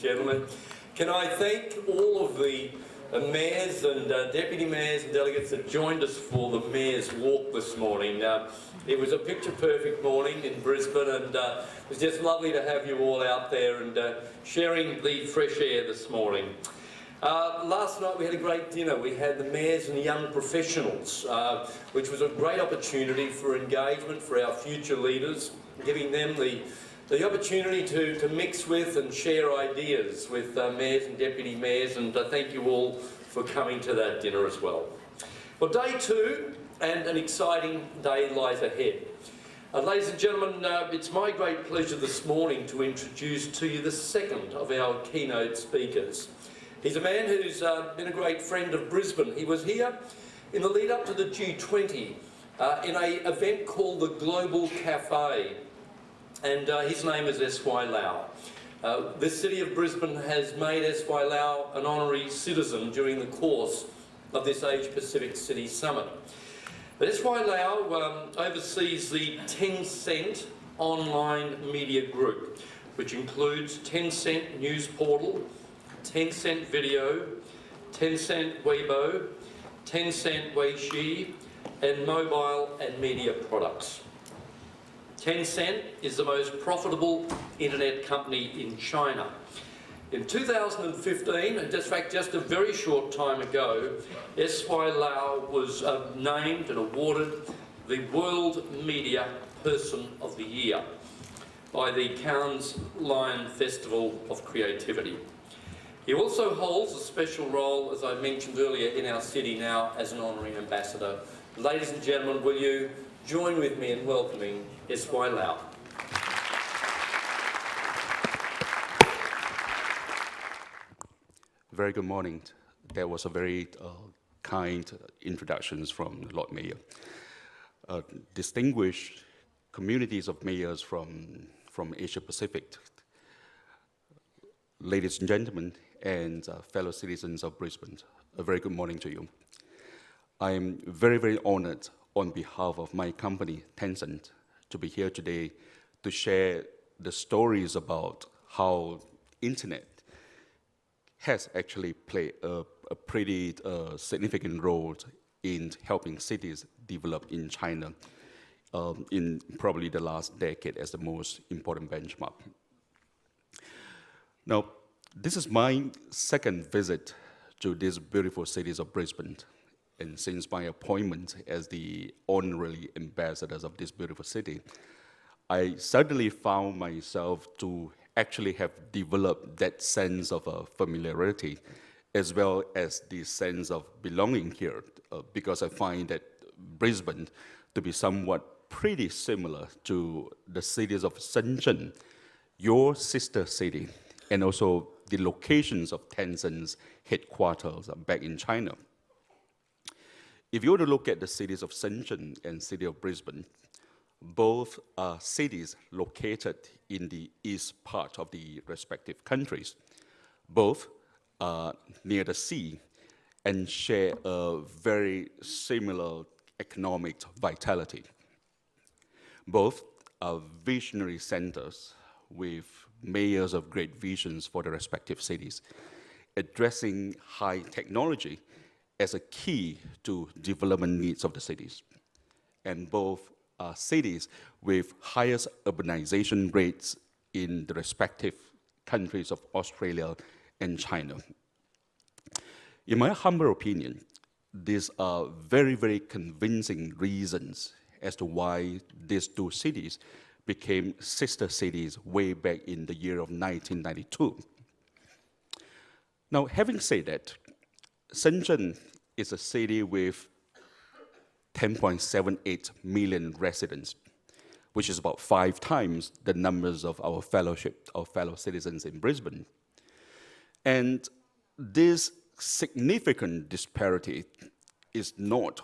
gentlemen. Can I thank all of the mayors and deputy mayors and delegates that joined us for the Mayor's Walk this morning. It was a picture-perfect morning in Brisbane, and it was just lovely to have you all out there and sharing the fresh air this morning. Last night we had a great dinner. We had the mayors and young professionals, which was a great opportunity for engagement for our future leaders, giving them the opportunity to mix with and share ideas with mayors and deputy mayors, and thank you all for coming to that dinner as well. Well, day two, and an exciting day lies ahead. Ladies and gentlemen, it's my great pleasure this morning to introduce to you the second of our keynote speakers. He's a man who's been a great friend of Brisbane. He was here in the lead up to the G20 in an event called the Global Cafe, and his name is SY Lau. The city of Brisbane has made SY Lau an honorary citizen during the course of this Asia-Pacific City Summit. But SY Lau oversees the Tencent online media group, which includes Tencent News Portal, Tencent Video, Tencent Weibo, Tencent Weishi, and mobile and media products. Tencent is the most profitable internet company in China. In 2015, and in fact just a very short time ago, SY Lau was named and awarded the World Media Person of the Year by the Cannes Lion Festival of Creativity. He also holds a special role, as I mentioned earlier, in our city now as an honorary ambassador. Ladies and gentlemen, will you join with me in welcoming SY Lau. Very good morning. That was a very kind introductions from Lord Mayor. Distinguished communities of mayors from Asia Pacific, ladies and gentlemen, and fellow citizens of Brisbane, a very good morning to you. I am very, very honored on behalf of my company, Tencent, to be here today to share the stories about how internet has actually played a pretty significant role in helping cities develop in China in probably the last decade as the most important benchmark. Now, this is my second visit to these beautiful cities of Brisbane. And since my appointment as the honorary ambassadors of this beautiful city, I suddenly found myself to actually have developed that sense of familiarity as well as the sense of belonging here, because I find that Brisbane to be somewhat pretty similar to the cities of Shenzhen, your sister city, and also the locations of Tencent's headquarters back in China. If you were to look at the cities of Shenzhen and city of Brisbane, both are cities located in the east part of the respective countries. Both are near the sea and share a very similar economic vitality. Both are visionary centers with mayors of great visions for the respective cities, addressing high technology as a key to development needs of the cities. And both are cities with highest urbanization rates in the respective countries of Australia and China. In my humble opinion, these are very, very convincing reasons as to why these two cities became sister cities way back in the year of 1992. Now, having said that, Shenzhen is a city with 10.78 million residents, which is about 5 times the numbers of our fellow citizens in Brisbane. And this significant disparity is not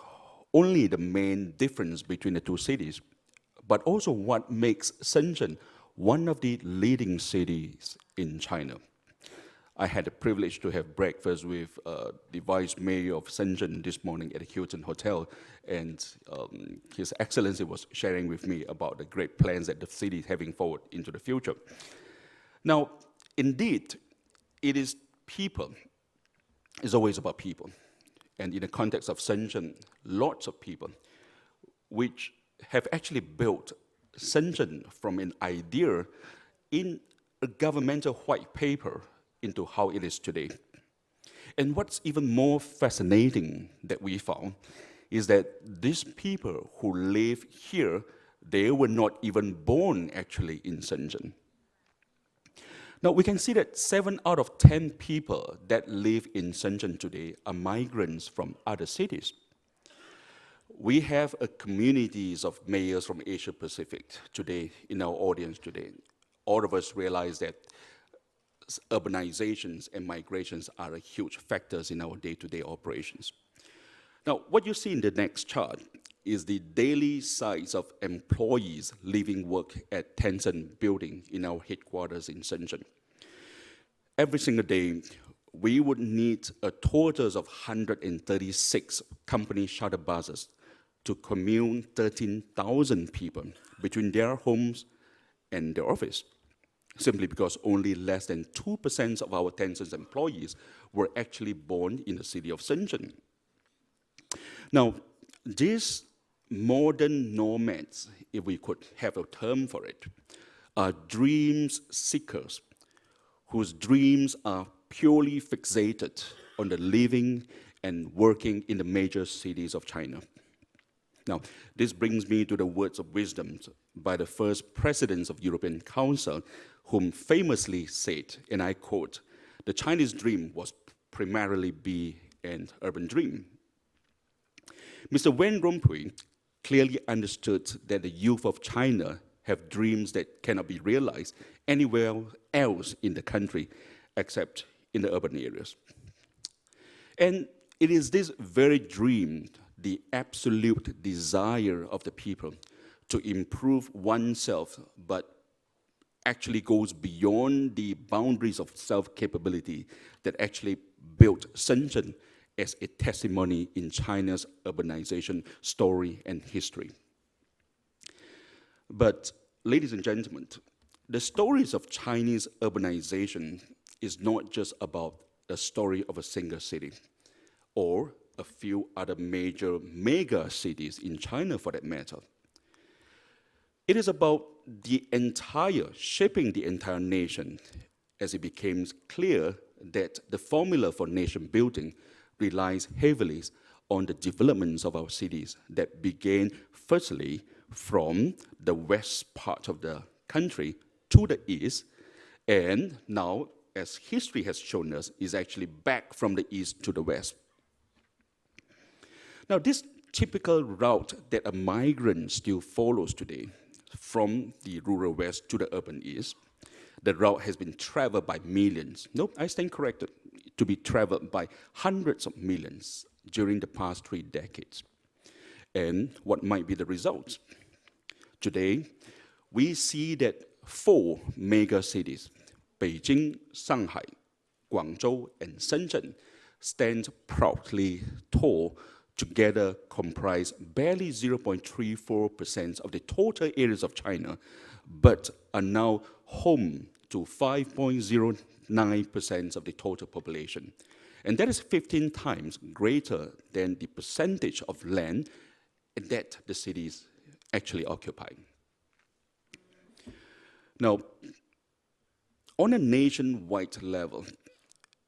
only the main difference between the two cities, but also what makes Shenzhen one of the leading cities in China. I had the privilege to have breakfast with the Vice Mayor of Shenzhen this morning at the Hilton Hotel, and His Excellency was sharing with me about the great plans that the city is having forward into the future. Now, indeed, it is people. It's always about people. And in the context of Shenzhen, lots of people, which have actually built Shenzhen from an idea in a governmental white paper into how it is today. And what's even more fascinating that we found is that these people who live here, they were not even born actually in Shenzhen. Now we can see that 7 out of 10 people that live in Shenzhen today are migrants from other cities. We have a communities of mayors from Asia Pacific today in our audience today. All of us realize that urbanizations and migrations are huge factors in our day-to-day operations. Now, what you see in the next chart is the daily size of employees living work at Tencent building in our headquarters in Shenzhen. Every single day, we would need a total of 136 company shuttle buses to commute 13,000 people between their homes and their office, simply because only less than 2% of our Tencent employees were actually born in the city of Shenzhen. Now, these modern nomads, if we could have a term for it, are dreams seekers whose dreams are purely fixated on the living and working in the major cities of China. Now, this brings me to the words of wisdom by the first president of European Council, whom famously said, and I quote, "The Chinese dream was primarily be an urban dream." Mr. Van Rompuy clearly understood that the youth of China have dreams that cannot be realized anywhere else in the country except in the urban areas. And it is this very dream, the absolute desire of the people to improve oneself, but actually goes beyond the boundaries of self-capability that actually built Shenzhen as a testimony in China's urbanization story and history. But, ladies and gentlemen, the stories of Chinese urbanization is not just about the story of a single city or a few other major mega cities in China for that matter. It is about shaping the entire nation as it becomes clear that the formula for nation building relies heavily on the developments of our cities that began firstly from the west part of the country to the east, and now, as history has shown us, is actually back from the east to the west. Now, this typical route that a migrant still follows today, from the rural west to the urban east, the route has been traveled by millions. Nope, I stand corrected, to be traveled by hundreds of millions during the past 3 decades. And what might be the results? Today, we see that 4 mega cities, Beijing, Shanghai, Guangzhou, and Shenzhen, stand proudly tall, together comprise barely 0.34% of the total areas of China, but are now home to 5.09% of the total population. And that is 15 times greater than the percentage of land that the cities actually occupy. Now, on a nationwide level,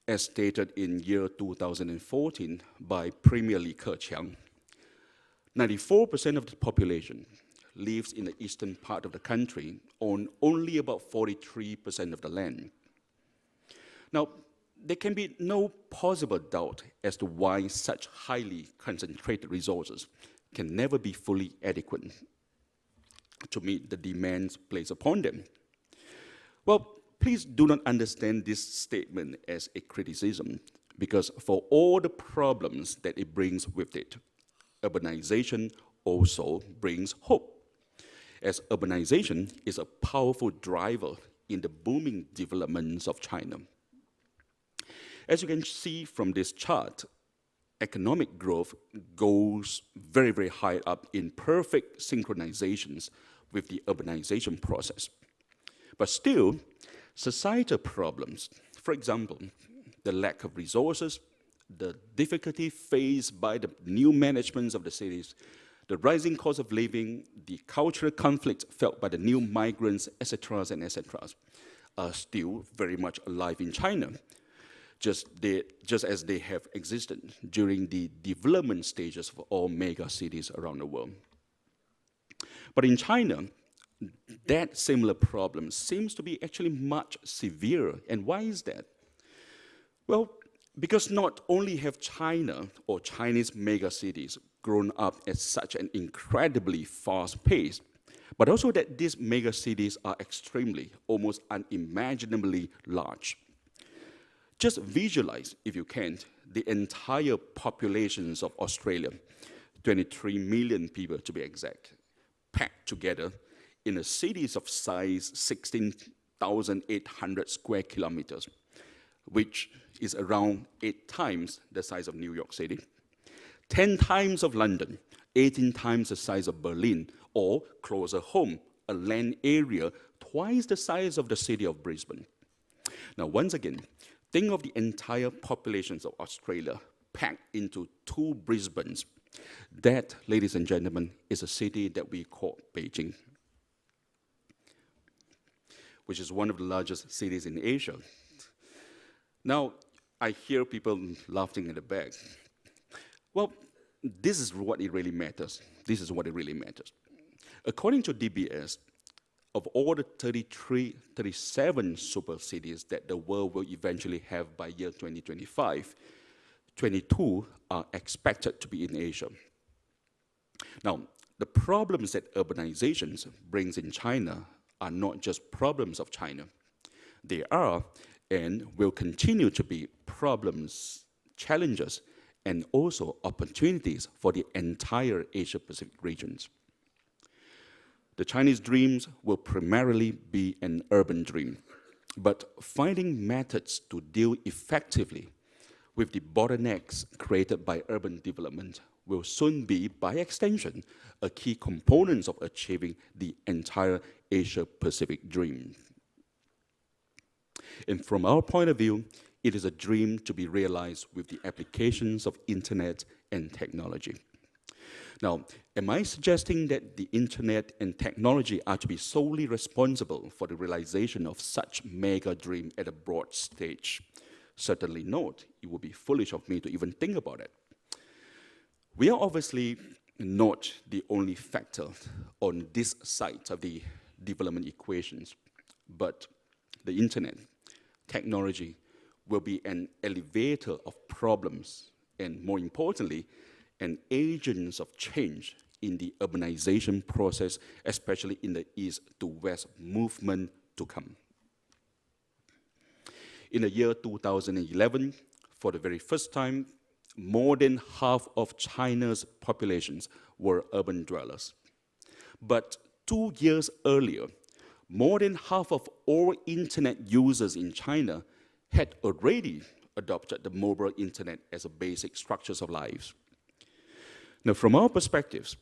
as stated in year 2014 by Premier Li Keqiang, 94% of the population lives in the eastern part of the country on only about 43% of the land. Now, there can be no possible doubt as to why such highly concentrated resources can never be fully adequate to meet the demands placed upon them. Well, please do not understand this statement as a criticism, because for all the problems that it brings with it, urbanization also brings hope, as urbanization is a powerful driver in the booming developments of China. As you can see from this chart, economic growth goes very, very high up in perfect synchronizations with the urbanization process. But still, societal problems, For example, the lack of resources, the difficulty faced by the new managements of the cities, the rising cost of living, the cultural conflict felt by the new migrants, etc., and etc., are still very much alive in China, just as they have existed during the development stages of all mega cities around the world. But in China, that similar problem seems to be actually much severer. And why is that? Well, because not only have China or Chinese megacities grown up at such an incredibly fast pace, but also that these megacities are extremely, almost unimaginably large. Just visualize, if you can, the entire populations of Australia, 23 million people to be exact, packed together in a cities of size 16,800 square kilometers, which is around 8 times the size of New York City, 10 times of London, 18 times the size of Berlin, or closer home, a land area twice the size of the city of Brisbane. Now, once again, think of the entire populations of Australia packed into 2 Brisbanes. That, ladies and gentlemen, is a city that we call Beijing, which is one of the largest cities in Asia. Now, I hear people laughing in the back. Well, this is what it really matters. This is what it really matters. According to DBS, of all the 37 super cities that the world will eventually have by year 2025, 22 are expected to be in Asia. Now, the problems that urbanization brings in China are not just problems of China. They are and will continue to be problems, challenges, and also opportunities for the entire Asia-Pacific regions. The Chinese dreams will primarily be an urban dream, but finding methods to deal effectively with the bottlenecks created by urban development will soon be, by extension, a key component of achieving the entire Asia-Pacific dream. And from our point of view, it is a dream to be realized with the applications of internet and technology. Now, am I suggesting that the internet and technology are to be solely responsible for the realization of such mega dream at a broad stage? Certainly not. It would be foolish of me to even think about it. We are obviously not the only factor on this side of the development equations, but the internet, technology, will be an elevator of problems, and more importantly, an agent of change in the urbanization process, especially in the East to West movement to come. In the year 2011, for the very first time, more than half of China's populations were urban dwellers. But 2 years earlier, more than half of all internet users in China had already adopted the mobile internet as a basic structures of life. Now, from our perspectives,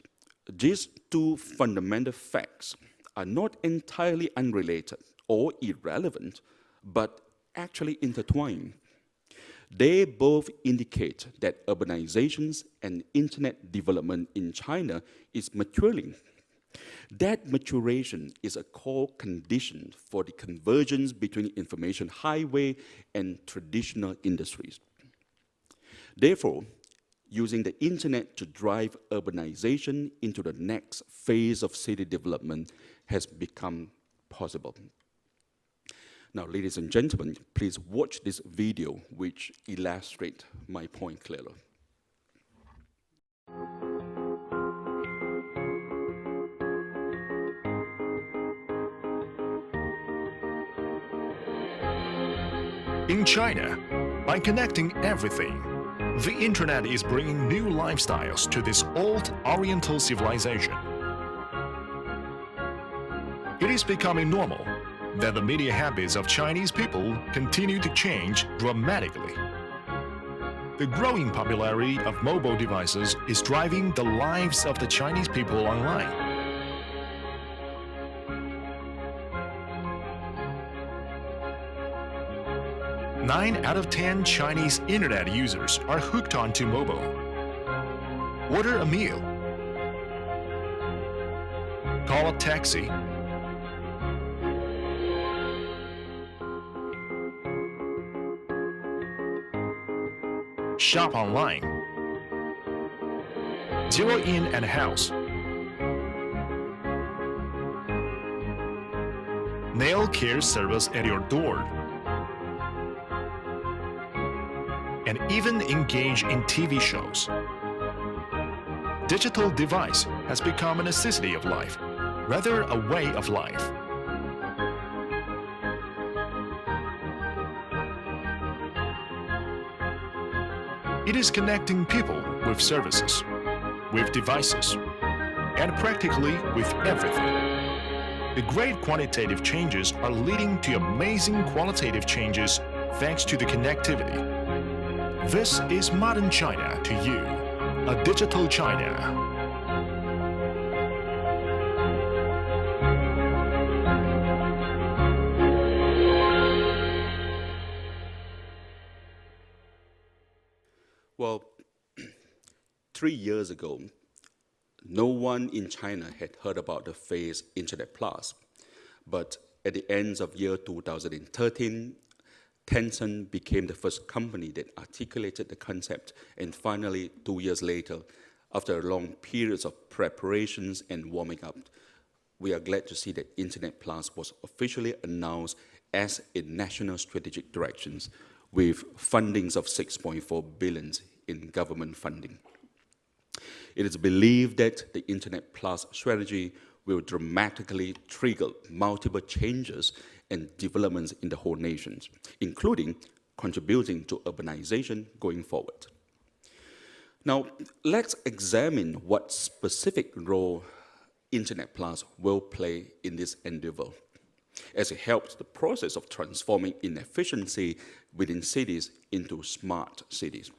these 2 fundamental facts are not entirely unrelated or irrelevant, but actually intertwined. They both indicate that urbanizations and internet development in China is maturing. That maturation is a core condition for the convergence between information highway and traditional industries. Therefore, using the internet to drive urbanization into the next phase of city development has become possible. Now, ladies and gentlemen, please watch this video which illustrates my point clearly. In China, by connecting everything, the internet is bringing new lifestyles to this old Oriental civilization. It is becoming normal that the media habits of Chinese people continue to change dramatically. The growing popularity of mobile devices is driving the lives of the Chinese people online. 9 out of 10 Chinese internet users are hooked onto mobile. Order a meal, call a taxi, shop online, zero in at a house, nail care service at your door, and even engage in TV shows. Digital device has become a necessity of life, rather a way of life. It is connecting people with services, with devices, and practically with everything. The great quantitative changes are leading to amazing qualitative changes thanks to the connectivity. This is modern China to you, a digital China. Well, 3 years ago, no one in China had heard about the phrase Internet Plus. But at the end of year 2013, Tencent became the first company that articulated the concept, and finally, 2 years later, after a long period of preparations and warming up, we are glad to see that Internet Plus was officially announced as a national strategic direction with fundings of 6.4 billion in government funding. It is believed that the Internet Plus strategy will dramatically trigger multiple changes and developments in the whole nation, including contributing to urbanization going forward. Now, let's examine what specific role Internet Plus will play in this endeavor, as it helps the process of transforming inefficiency within cities into smart cities.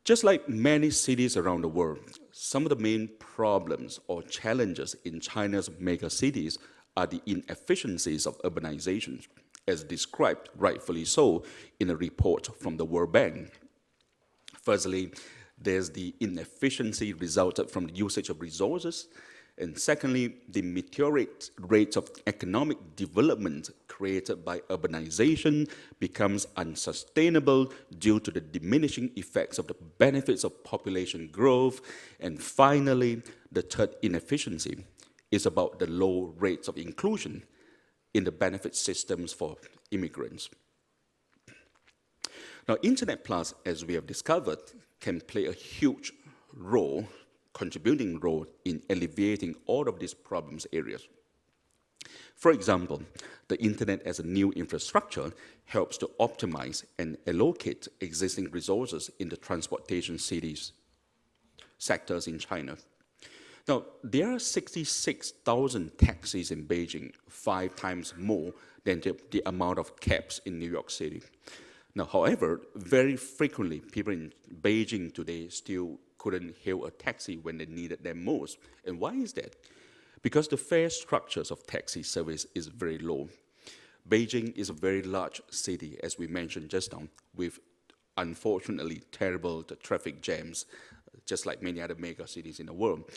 Just like many cities around the world, some of the main problems or challenges in China's mega cities are the inefficiencies of urbanization, as described rightfully so in a report from the World Bank. Firstly, there's the inefficiency resulted from the usage of resources, and secondly, the meteoric rate of economic development created by urbanization becomes unsustainable due to the diminishing effects of the benefits of population growth. And finally, the third inefficiency is about the low rates of inclusion in the benefit systems for immigrants. Now, Internet Plus, as we have discovered, can play a huge role, contributing role in alleviating all of these problems areas. For example, the Internet as a new infrastructure helps to optimize and allocate existing resources in the transportation cities sectors in China. Now, there are 66,000 taxis in Beijing, 5 times more than the amount of cabs in New York City. Now, however, very frequently, people in Beijing today still couldn't hail a taxi when they needed them most. And why is that? Because the fare structures of taxi service is very low. Beijing is a very large city, as we mentioned just now, with unfortunately terrible traffic jams, just like many other mega cities in the world.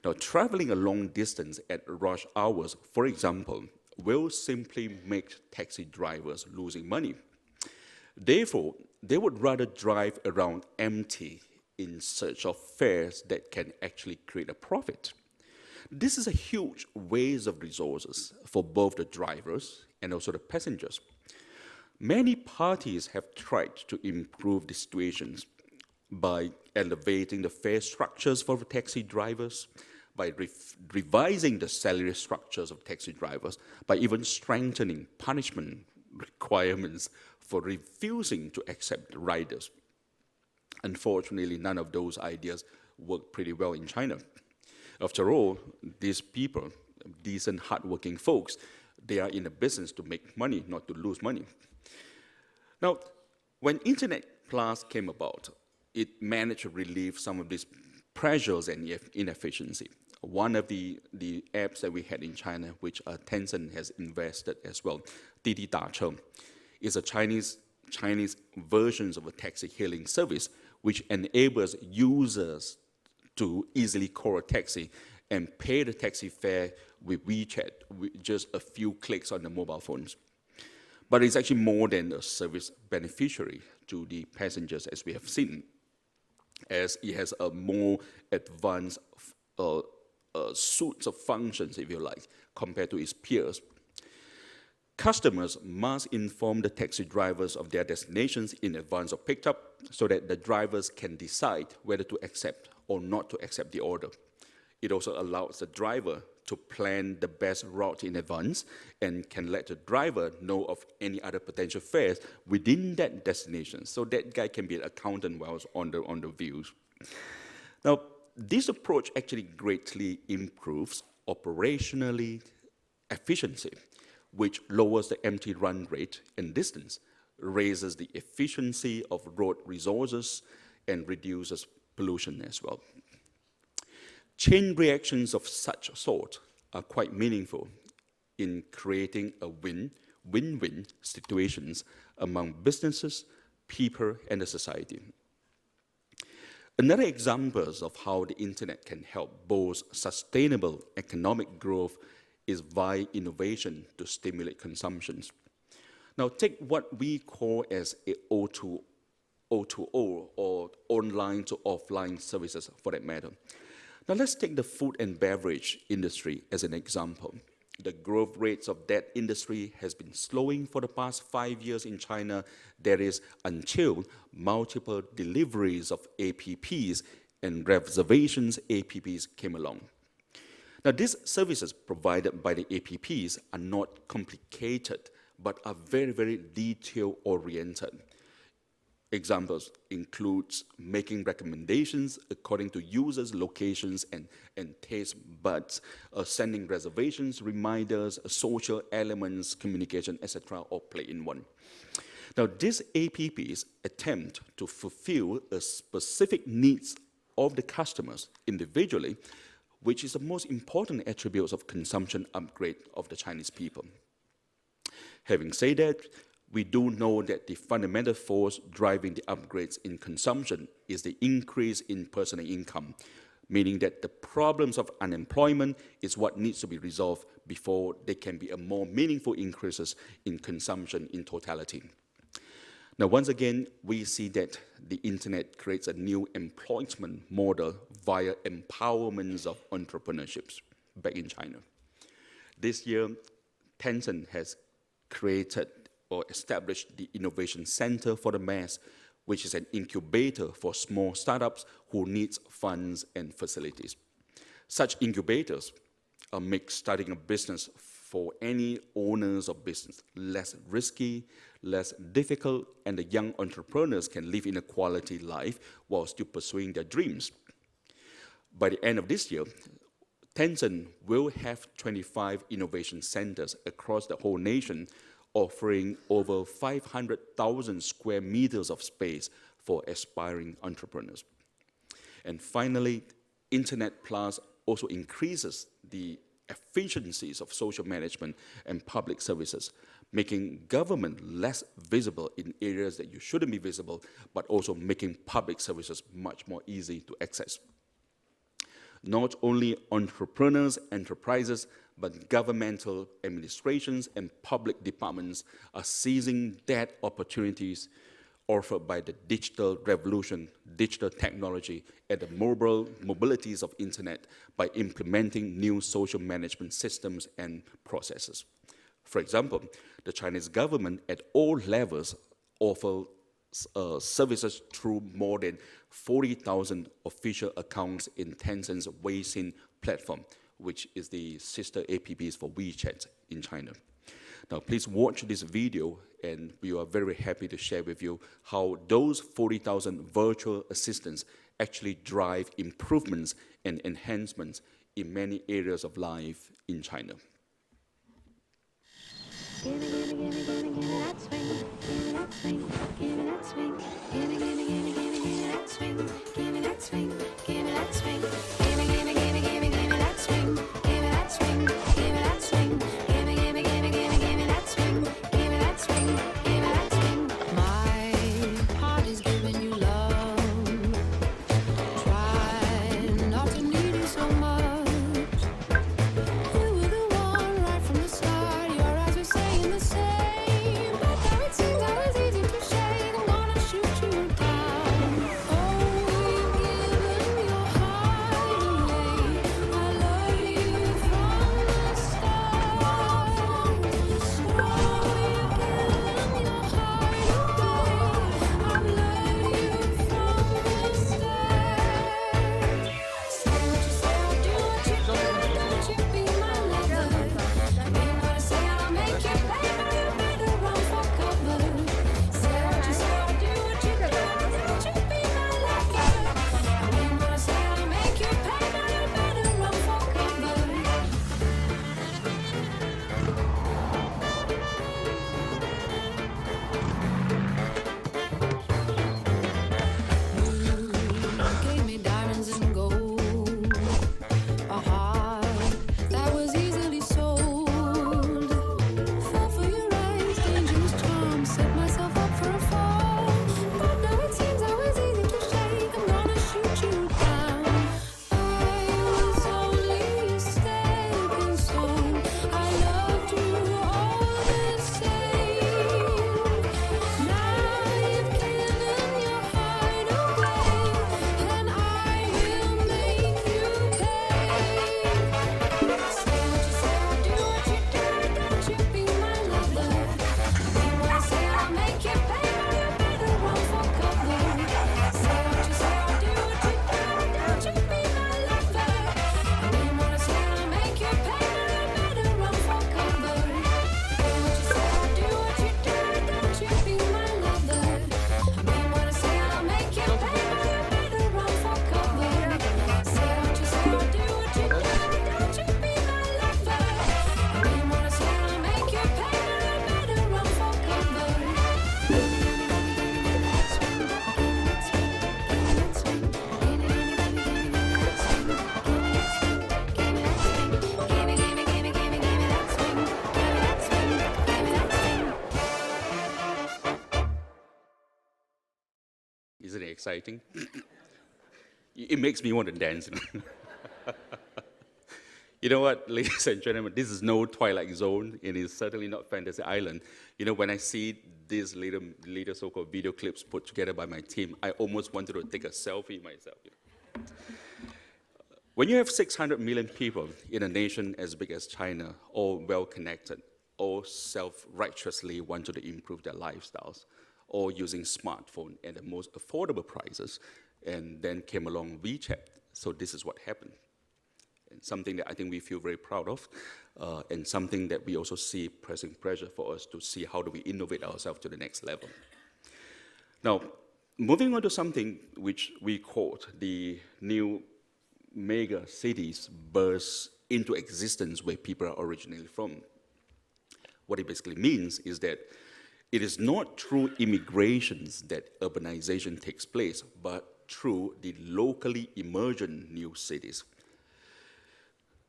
Now, traveling a long distance at rush hours, for example, will simply make taxi drivers losing money. Therefore, they would rather drive around empty in search of fares that can actually create a profit. This is a huge waste of resources for both the drivers and also the passengers. Many parties have tried to improve the situations by elevating the fare structures for the taxi drivers, by revising the salary structures of taxi drivers, by even strengthening punishment requirements for refusing to accept riders. Unfortunately, none of those ideas work pretty well in China. After all, these people, decent, hardworking folks, they are in a business to make money, not to lose money. Now, when Internet Plus came about, it managed to relieve some of these pressures and inefficiency. One of the apps that we had in China, which Tencent has invested as well, Didi Dache, is a Chinese Chinese versions of a taxi hailing service, which enables users to easily call a taxi and pay the taxi fare with WeChat with just a few clicks on the mobile phones. But it's actually more than a service beneficiary to the passengers, as we have seen, as it has a more advanced suite of functions, if you like, compared to its peers. Customers must inform the taxi drivers of their destinations in advance of pickup so that the drivers can decide whether to accept or not to accept the order. It also allows the driver to plan the best route in advance and can let the driver know of any other potential fares within that destination. So that guy can be an accountant while on the views. Now, this approach actually greatly improves operationally efficiency, which lowers the empty run rate and distance, raises the efficiency of road resources, and reduces pollution as well. Chain reactions of such sort are quite meaningful in creating a win-win situations among businesses, people, and the society. Another example of how the internet can help boost sustainable economic growth is via innovation to stimulate consumptions. Now take what we call as a O2O or online to offline services for that matter. Now let's take the food and beverage industry as an example. The growth rates of that industry has been slowing for the past 5 years in China. That is until multiple deliveries of APPs and reservations APPs came along. Now these services provided by the APPs are not complicated, but are very, very detail-oriented. Examples includes making recommendations according to users' locations and taste buds, sending reservations, reminders, social elements, communication, etc., all play in one. Now, these APPs attempt to fulfill a specific needs of the customers individually, which is the most important attributes of consumption upgrade of the Chinese people. Having said that, we do know that the fundamental force driving the upgrades in consumption is the increase in personal income, meaning that the problems of unemployment is what needs to be resolved before there can be a more meaningful increases in consumption in totality. Now, once again, we see that the internet creates a new employment model via empowerment of entrepreneurships back in China. This year, Tencent has created or established the Innovation Center for the Mass, which is an incubator for small startups who need funds and facilities. Such incubators make starting a business for any owners of business less risky, less difficult, and the young entrepreneurs can live in a quality life while still pursuing their dreams. By the end of this year, Tencent will have 25 innovation centers across the whole nation, offering over 500,000 square meters of space for aspiring entrepreneurs. And finally, Internet Plus also increases the efficiencies of social management and public services, making government less visible in areas that you shouldn't be visible, but also making public services much more easy to access. Not only entrepreneurs, enterprises, but governmental administrations and public departments are seizing that opportunities offered by the digital revolution, digital technology, and the mobilities of internet by implementing new social management systems and processes. For example, the Chinese government at all levels offers services through more than 40,000 official accounts in Tencent's Weixin platform, which is the sister APPs for WeChat in China. Now, please watch this video, and we are very happy to share with you how those 40,000 virtual assistants actually drive improvements and enhancements in many areas of life in China. Gimme, gimme, gimme, gimme, gimme that swing, gimme that swing, gimme that swing, gimme, gimme, gimme, gimme, gimme that swing, gimme that swing, gimme that swing, gimme, gimme, gimme, gimme, gimme that swing, gimme that swing, gimme that swing, gimme, gimme, gimme, gimme, gimme that swing, gimme that swing, gimme that swing. My exciting. It makes me want to dance. You know what, ladies and gentlemen, this is no Twilight Zone. It is certainly not Fantasy Island. You know, when I see these little so-called video clips put together by my team, I almost wanted to take a selfie myself. You know? When you have 600 million people in a nation as big as China, all well-connected, all self-righteously want to improve their lifestyles, all using smartphone at the most affordable prices, and then came along WeChat. So this is what happened. And something that I think we feel very proud of, and something that we also see pressing pressure for us to see how do we innovate ourselves to the next level. Now, moving on to something which we called the new mega cities burst into existence where people are originally from. What it basically means is that it is not through immigrations that urbanization takes place, but through the locally emergent new cities.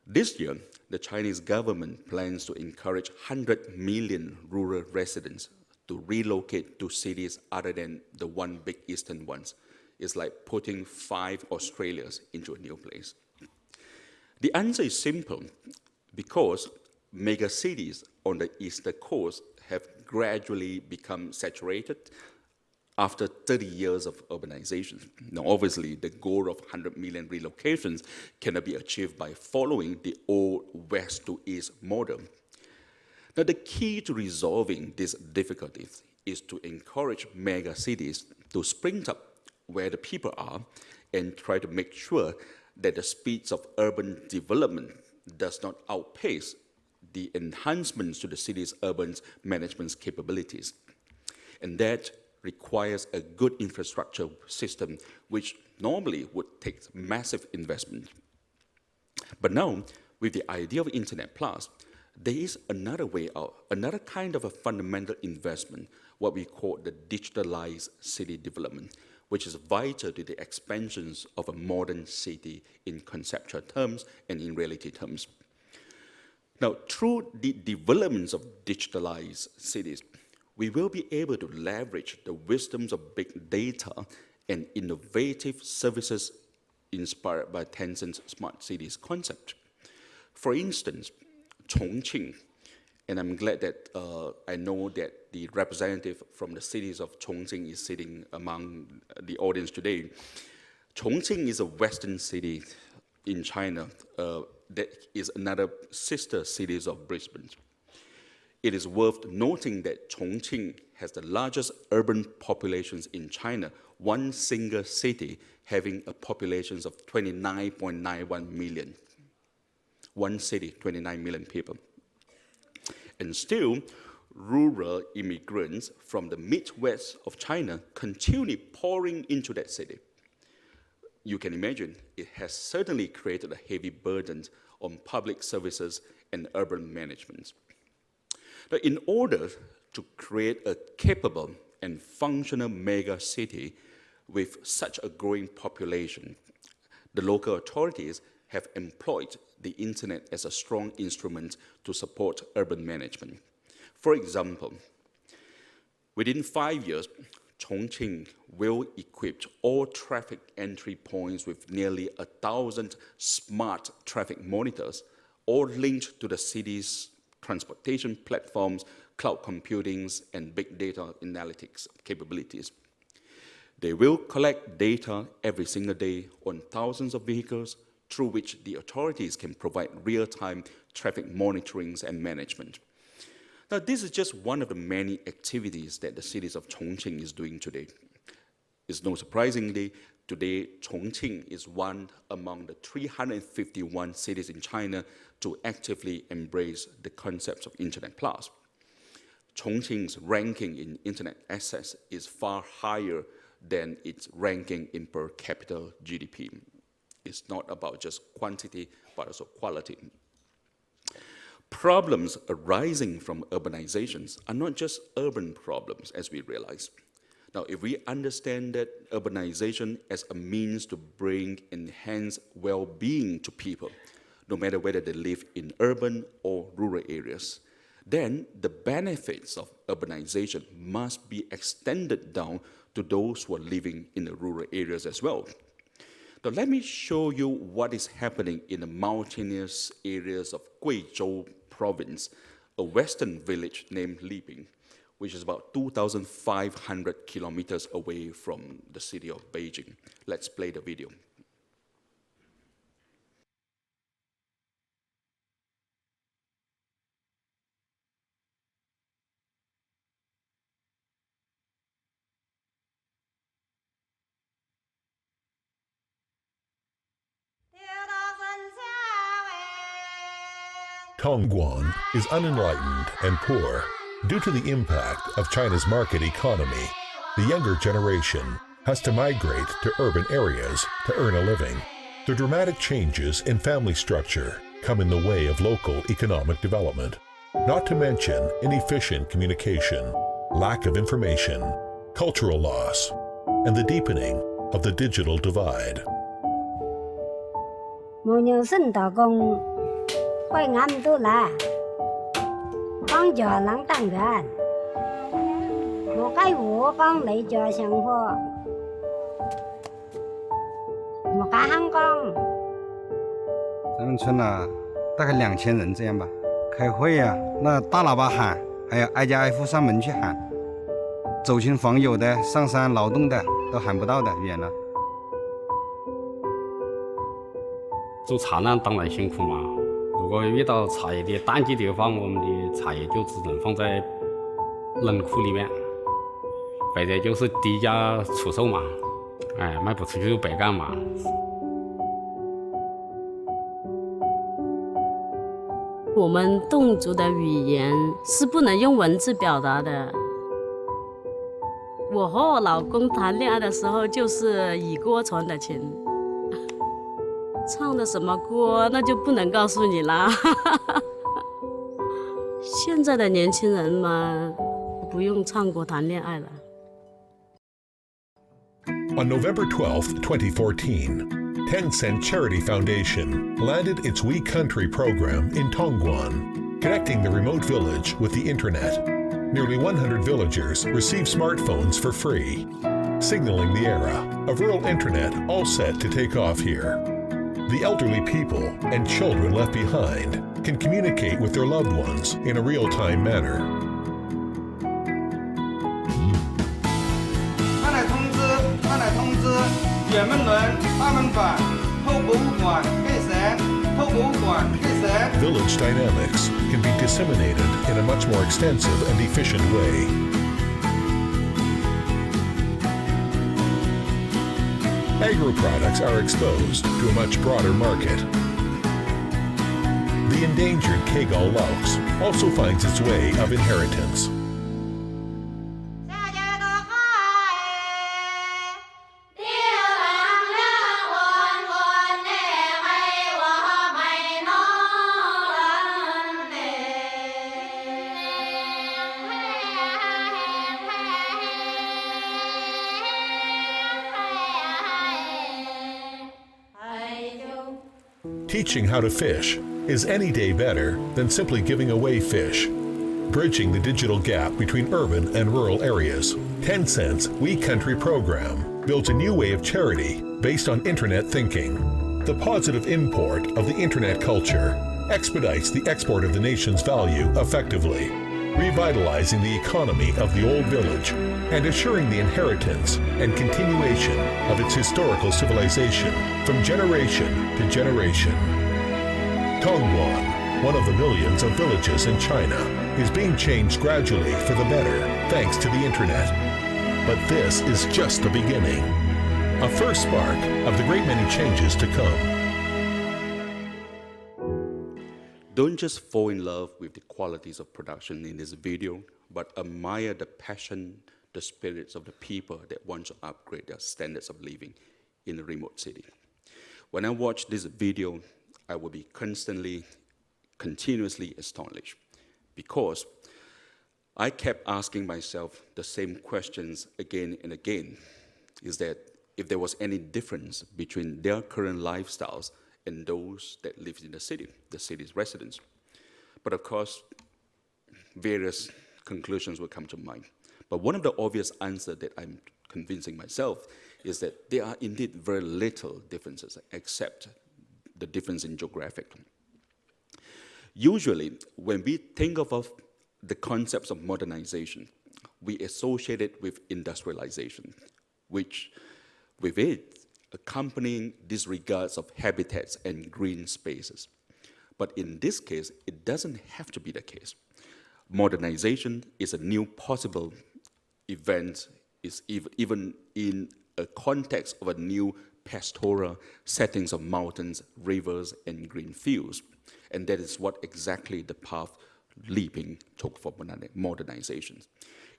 This year, the Chinese government plans to encourage 100 million rural residents to relocate to cities other than the one big eastern ones. It's like putting 5 Australias into a new place. The answer is simple, because mega cities on the eastern coast have gradually become saturated after 30 years of urbanization. Now, obviously, the goal of 100 million relocations cannot be achieved by following the old west to east model. Now, the key to resolving these difficulties is to encourage mega cities to spring up where the people are and try to make sure that the speeds of urban development does not outpace the enhancements to the city's urban management capabilities. And that requires a good infrastructure system, which normally would take massive investment. But now, with the idea of Internet Plus, there is another way out, another kind of a fundamental investment, what we call the digitalized city development, which is vital to the expansions of a modern city in conceptual terms and in reality terms. Now, through the developments of digitalized cities, we will be able to leverage the wisdoms of big data and innovative services inspired by Tencent's smart cities concept. For instance, Chongqing, and I'm glad that I know that the representative from the cities of Chongqing is sitting among the audience today. Chongqing is a western city in China that is another sister cities of Brisbane. It is worth noting that Chongqing has the largest urban populations in China, one single city having a population of 29.91 million. One city, 29 million people. And still, rural immigrants from the Midwest of China continue pouring into that city. You can imagine it has certainly created a heavy burden on public services and urban management. Now, in order to create a capable and functional mega city with such a growing population, the local authorities have employed the internet as a strong instrument to support urban management. For example, within 5 years, Chongqing will equip all traffic entry points with nearly 1,000 smart traffic monitors, all linked to the city's transportation platforms, cloud computing, and big data analytics capabilities. They will collect data every single day on thousands of vehicles, through which the authorities can provide real-time traffic monitoring and management. Now, this is just one of the many activities that the cities of Chongqing is doing today. It's no surprisingly, today Chongqing is one among the 351 cities in China to actively embrace the concepts of Internet Plus. Chongqing's ranking in internet access is far higher than its ranking in per capita GDP. It's not about just quantity, but also quality. Problems arising from urbanizations are not just urban problems, as we realize. Now, if we understand that urbanization as a means to bring enhanced well-being to people, no matter whether they live in urban or rural areas, then the benefits of urbanization must be extended down to those who are living in the rural areas as well. Now, let me show you what is happening in the mountainous areas of Guizhou province, a western village named Liping, which is about 2,500 kilometers away from the city of Beijing. Let's play the video. Tongguan is unenlightened and poor. Due to the impact of China's market economy, the younger generation has to migrate to urban areas to earn a living. The dramatic changes in family structure come in the way of local economic development, not to mention inefficient communication, lack of information, cultural loss, and the deepening of the digital divide. 冇有生打工，会俺们都来，帮助人当员，我该我帮你做生活，我该香港。咱们村呢，大概2000人这样吧。开会呀，那大喇叭喊，还要挨家挨户上门去喊，走亲访友的、上山劳动的都喊不到的，远了。 做茶呢，当然辛苦嘛。如果遇到茶叶的淡季的话，我们的茶叶就只能放在冷库里面，或者就是低价出售嘛。哎，卖不出去就白干嘛。我们侗族的语言是不能用文字表达的。我和我老公谈恋爱的时候，就是以歌传的情。 唱的什么歌，那就不能告诉你啦。现在的年轻人嘛，不用唱歌谈恋爱了。On November 12, 2014, Tencent Charity Foundation landed its We Country program in Tongguan, connecting the remote village with the internet. Nearly 100 villagers receive smartphones for free, signaling the era of rural internet all set to take off here. The elderly people and children left behind can communicate with their loved ones in a real-time manner. 俺来通知，远门轮、大门板、后博物馆开山，后博物馆开山。 Village dynamics can be disseminated in a much more extensive and efficient way. Agro-products are exposed to a much broader market. The endangered Kegal louse also finds its way of inheritance. Teaching how to fish is any day better than simply giving away fish. Bridging the digital gap between urban and rural areas, Tencent's We Country program builds a new way of charity based on internet thinking. The positive import of the internet culture expedites the export of the nation's value effectively, revitalizing the economy of the old village and assuring the inheritance and continuation of its historical civilization from generation to generation. Tongguan, one of the millions of villages in China, is being changed gradually for the better thanks to the internet. But this is just the beginning, a first spark of the great many changes to come. Don't just fall in love with the qualities of production in this video, but admire the passion, the spirits of the people that want to upgrade their standards of living in a remote city. When I watch this video, I will be continuously astonished, because I kept asking myself the same questions again and again. Is that if there was any difference between their current lifestyles and those that live in the city's residents. But of course, various conclusions will come to mind. But one of the obvious answers that I'm convincing myself is that there are indeed very little differences except the difference in geographic. Usually, when we think of the concepts of modernization, we associate it with industrialization, which with it accompanying disregards of habitats and green spaces. But in this case, it doesn't have to be the case. Modernization is a new possible event, is even in a context of a new pastoral settings of mountains, rivers, and green fields. And that is what exactly the path Li took for modernization.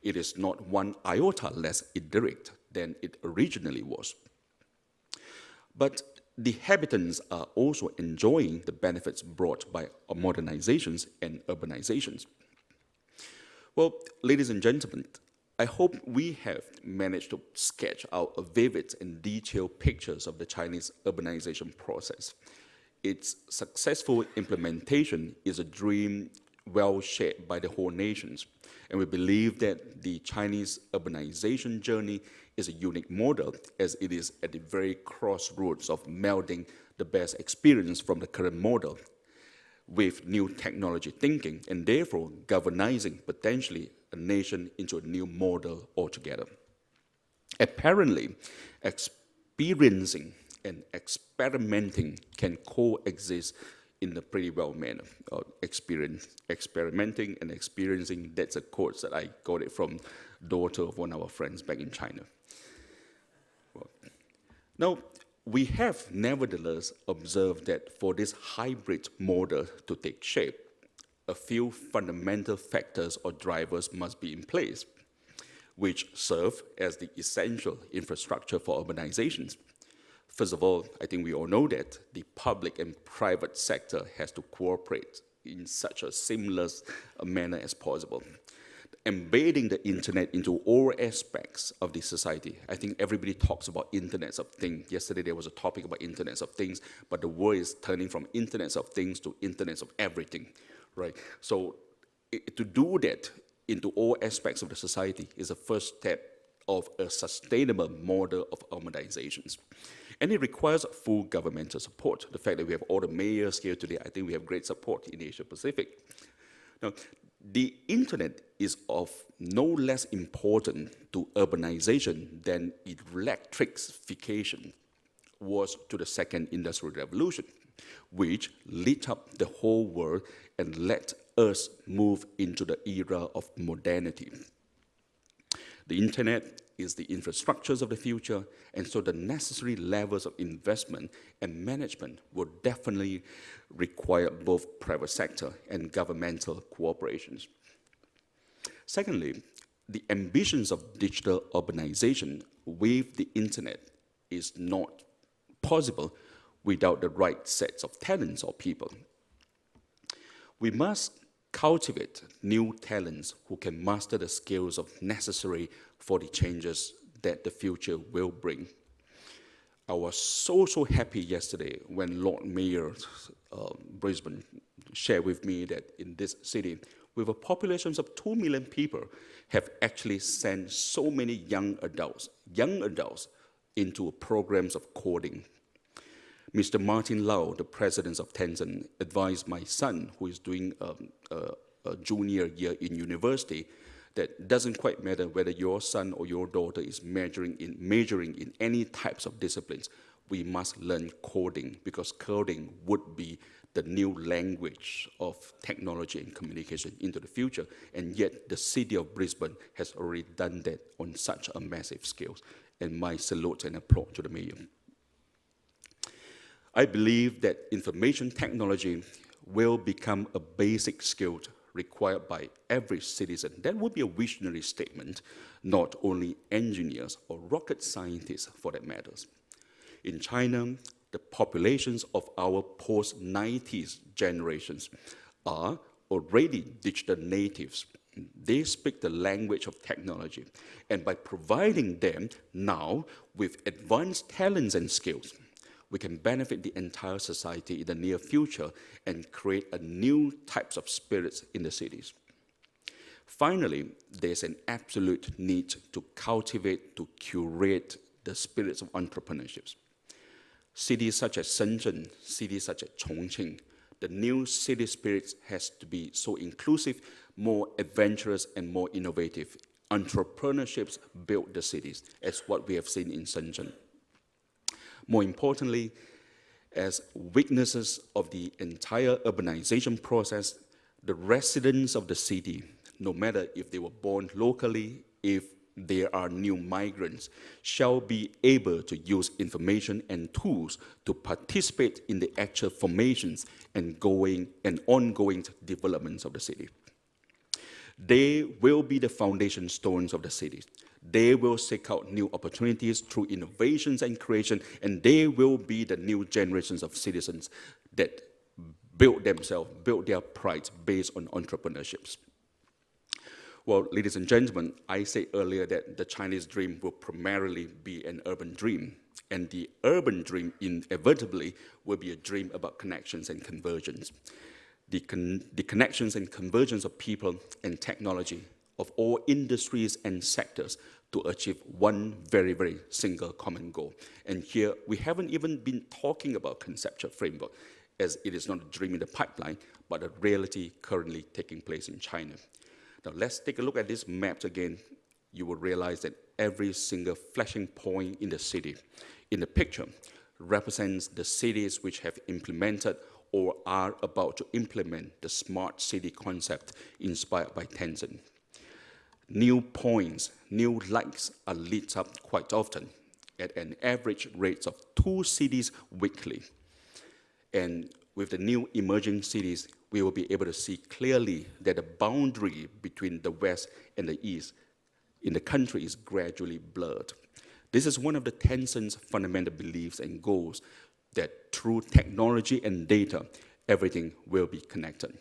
It is not one iota less indirect than it originally was. But the inhabitants are also enjoying the benefits brought by modernizations and urbanizations. Well, ladies and gentlemen, I hope we have managed to sketch out a vivid and detailed pictures of the Chinese urbanization process. Its successful implementation is a dream well shared by the whole nations, and we believe that the Chinese urbanization journey is a unique model, as it is at the very crossroads of melding the best experience from the current model with new technology thinking, and therefore galvanizing potentially a nation into a new model altogether. Apparently, experiencing and experimenting can coexist in a pretty well manner. Experimenting and experiencing, that's a quote that I got it from daughter of one of our friends back in China. Well, now, we have nevertheless observed that for this hybrid model to take shape, a few fundamental factors or drivers must be in place, which serve as the essential infrastructure for urbanizations. First of all, I think we all know that the public and private sector has to cooperate in such a seamless manner as possible. Embedding the internet into all aspects of the society. I think everybody talks about Internet of Things. Yesterday there was a topic about Internet of Things, but the world is turning from Internet of Things to Internet of everything, right? So to do that into all aspects of the society is the first step of a sustainable model of urbanizations. And it requires full governmental support. The fact that we have all the mayors here today, I think we have great support in Asia Pacific. Now, the internet is of no less important to urbanization than electrification was to the second industrial revolution, which lit up the whole world and let us move into the era of modernity. The internet is the infrastructures of the future, and so the necessary levels of investment and management will definitely require both private sector and governmental cooperations. Secondly, the ambitions of digital urbanization with the internet is not possible without the right sets of talents or people. We must cultivate new talents who can master the skills of necessary for the changes that the future will bring. I was so happy yesterday when Lord Mayor Brisbane shared with me that in this city, with a population of 2 million people, have actually sent so many young adults into programs of coding. Mr. Martin Lau, the president of Tencent, advised my son, who is doing a junior year in university, that doesn't quite matter whether your son or your daughter is majoring in any types of disciplines. We must learn coding, because coding would be the new language of technology and communication into the future. And yet the city of Brisbane has already done that on such a massive scale. And my salute and applaud to the mayor. I believe that information technology will become a basic skill required by every citizen. That would be a visionary statement, not only engineers or rocket scientists for that matters. In China, the populations of our post-90s generations are already digital natives. They speak the language of technology. And by providing them now with advanced talents and skills, we can benefit the entire society in the near future and create a new types of spirits in the cities. Finally, there's an absolute need to cultivate, to curate the spirits of entrepreneurship. Cities such as Shenzhen, cities such as Chongqing, the new city spirit has to be so inclusive, more adventurous, and more innovative. Entrepreneurships build the cities, as what we have seen in Shenzhen. More importantly, as witnesses of the entire urbanization process, the residents of the city, no matter if they were born locally, if there are new migrants, shall be able to use information and tools to participate in the actual formations and ongoing developments of the city. They will be the foundation stones of the city. They will seek out new opportunities through innovations and creation, and they will be the new generations of citizens that build themselves, build their pride based on entrepreneurships. Well, ladies and gentlemen, I said earlier that the Chinese dream will primarily be an urban dream, and the urban dream inevitably will be a dream about connections and convergence. The connections and convergence of people and technology of all industries and sectors to achieve one very, very single common goal. And here, we haven't even been talking about conceptual framework, as it is not a dream in the pipeline, but a reality currently taking place in China. Now, let's take a look at these maps again. You will realize that every single flashing point in the city, in the picture, represents the cities which have implemented or are about to implement the smart city concept inspired by Tencent. New points, new lights are lit up quite often at an average rate of 2 cities weekly. And with the new emerging cities, we will be able to see clearly that the boundary between the West and the East in the country is gradually blurred. This is one of the Tencent's fundamental beliefs and goals, that through technology and data, everything will be connected.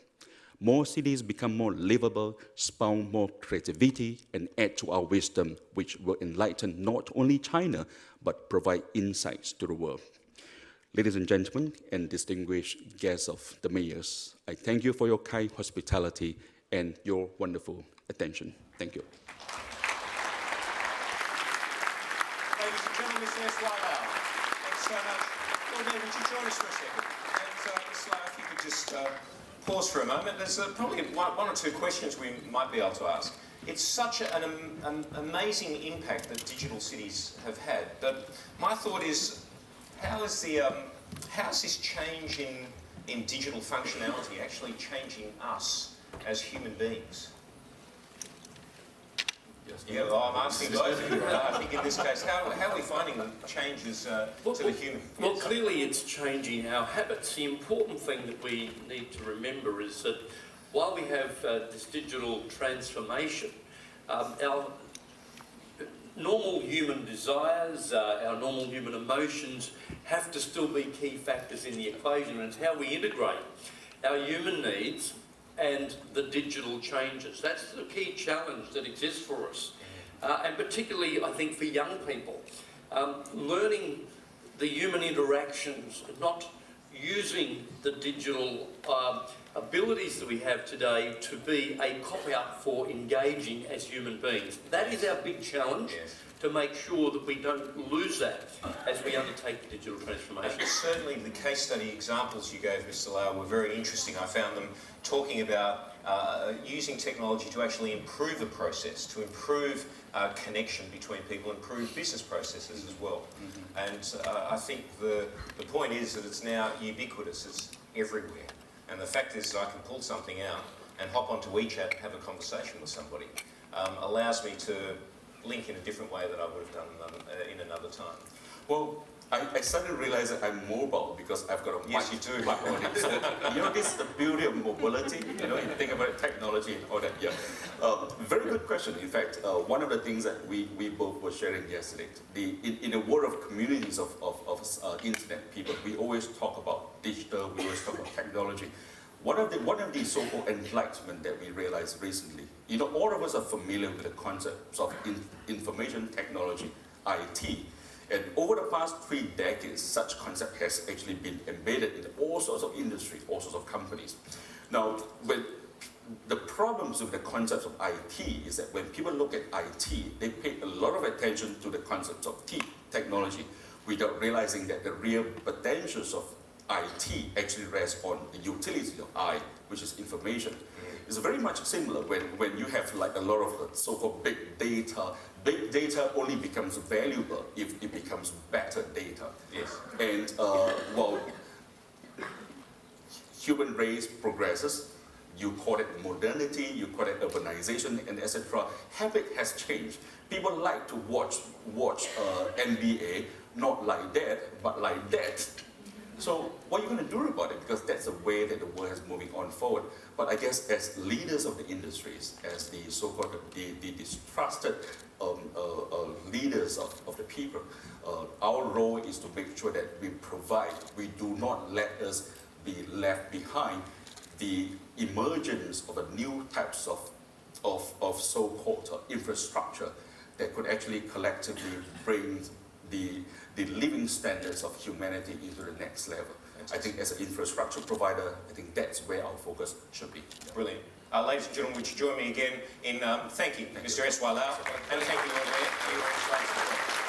More cities become more livable, spawn more creativity, and add to our wisdom, which will enlighten not only China, but provide insights to the world. Ladies and gentlemen, and distinguished guests of the mayors, I thank you for your kind hospitality and your wonderful attention. Thank you. Ladies and gentlemen, Mr. SY Lau. Thanks so much. Well, Mayor, would you join us for a second? And Mr. Lau, if you could just pause for a moment. There's probably one or two questions we might be able to ask. It's such an amazing impact that digital cities have had. But my thought is, how's this change in digital functionality actually changing us as human beings? Yes. Yeah, well, I'm asking both of you. I think in this case, how are we finding changes to the human? Well, clearly it's changing our habits. The important thing that we need to remember is that while we have this digital transformation, our normal human desires, our normal human emotions have to still be key factors in the equation, and it's how we integrate our human needs and the digital changes. That's the key challenge that exists for us. And particularly, I think, for young people, learning the human interactions, not using the digital abilities that we have today to be a cop-out for engaging as human beings. That is our big challenge. Yes. To make sure that we don't lose that as we undertake the digital transformation. Certainly the case study examples you gave, Mr. Lau, were very interesting. I found them talking about using technology to actually improve a process, to improve connection between people, improve business processes as well. Mm-hmm. And I think the point is that it's now ubiquitous, it's everywhere. And the fact is that I can pull something out and hop onto WeChat and have a conversation with somebody. Allows me to link in a different way that I would have done in another time. Well, I suddenly realized that I'm mobile because I've got a yes, you do. mic on it. So, you know, this is the beauty of mobility. You know, you think about technology and all that. Yeah. Very good question. In fact, one of the things that we both were sharing yesterday, in the world of communities of internet people, we always talk about digital. We always talk about technology. One of the so-called enlightenment that we realized recently, you know, all of us are familiar with the concepts of information technology, IT. And over the past 3 decades, such concept has actually been embedded in all sorts of industry, all sorts of companies. Now, with the problems with the concepts of IT is that when people look at IT, they pay a lot of attention to the concepts of technology, without realizing that the real potentials of IT actually rests on the utility of I, which is information. It's very much similar when you have like a lot of so-called big data. Big data only becomes valuable if it becomes better data. Yes. And while human race progresses, you call it modernity, you call it urbanization, and etc. Habit has changed. People like to watch NBA, not like that, but like that. So what are you going to do about it? Because that's the way that the world is moving on forward. But I guess as leaders of the industries, as the so-called the trusted leaders of the people, our role is to make sure that we do not let us be left behind the emergence of a new types of so-called infrastructure that could actually collectively bring the living standards of humanity into the next level. I think as an infrastructure provider, I think that's where our focus should be. Brilliant. Ladies and gentlemen, would you join me again in thanking Mr. SY Lau, and thank you all there for your inspiration.